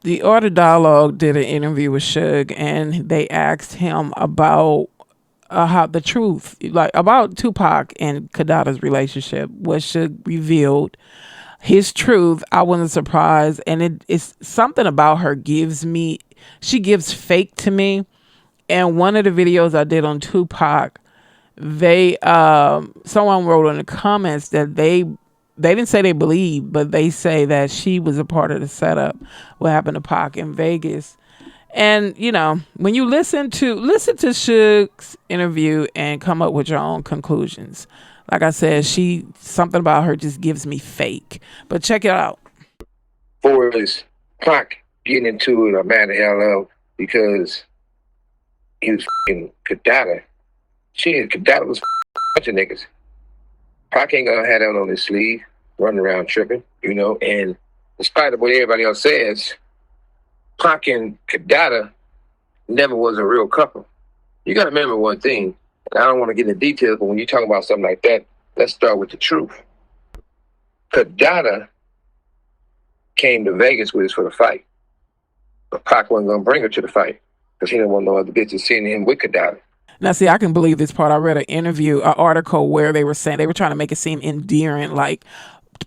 The Art of Dialogue did an interview with Suge, and they asked him about how the truth, like about Tupac and Kidada's relationship, what Suge revealed his truth. I wasn't surprised, and it's something about her gives me. She gives fake to me. And one of the videos I did on Tupac, they someone wrote in the comments that they didn't say they believe, but they say that she was a part of the setup. What happened to Pac in Vegas? And when you listen to Suge's interview and come up with your own conclusions. Like I said, she something about her just gives me fake. But check it out. For his Pac getting into it, a man the hell up because he was f***ing Kidada. Shit, Kidada was a bunch of niggas. Pac ain't gonna have that on his sleeve, running around tripping, and despite of what everybody else says, Pac and Kidada never was a real couple. You gotta remember one thing, and I don't want to get into details, but when you talk about something like that, let's start with the truth. Kidada came to Vegas with us for the fight, but Pac wasn't gonna bring her to the fight because he didn't want no other bitches seeing him with Kidada. Now, see, I can believe this part. I read an article where they were saying they were trying to make it seem endearing, like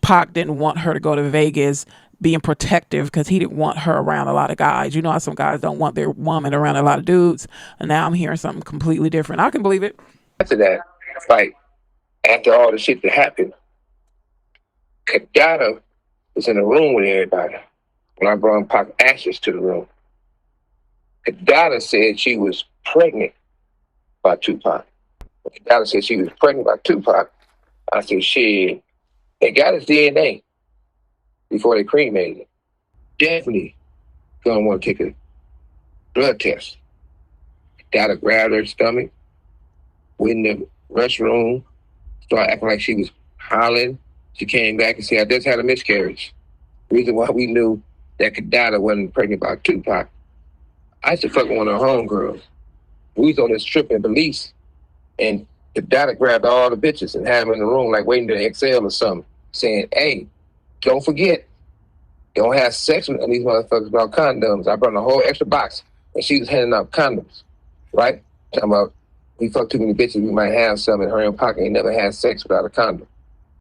Pac didn't want her to go to Vegas, being protective because he didn't want her around a lot of guys. You know how some guys don't want their woman around a lot of dudes, and now I'm hearing something completely different. I can believe it. After that fight, after all the shit that happened, Kidada was in the room with everybody when I brought Pac ashes to the room. Kidada said she was pregnant by Tupac. Kidada said she was pregnant by Tupac. I said, shit, they got his DNA before they cremated it. Definitely gonna want to take a blood test. Kidada grabbed her stomach, went in the restroom, started acting like she was hollering. She came back and said, I just had a miscarriage. Reason why we knew that Kidada wasn't pregnant by Tupac. I used to fuck one of her homegirls. We was on this trip in Belize, and Kidada grabbed all the bitches and had them in the room like waiting to exhale or something, saying, hey, don't forget, don't have sex with these motherfuckers without condoms. I brought a whole extra box, and she was handing out condoms, right? Talking about, we fuck too many bitches, we might have some, and her and Pac ain't never had sex without a condom.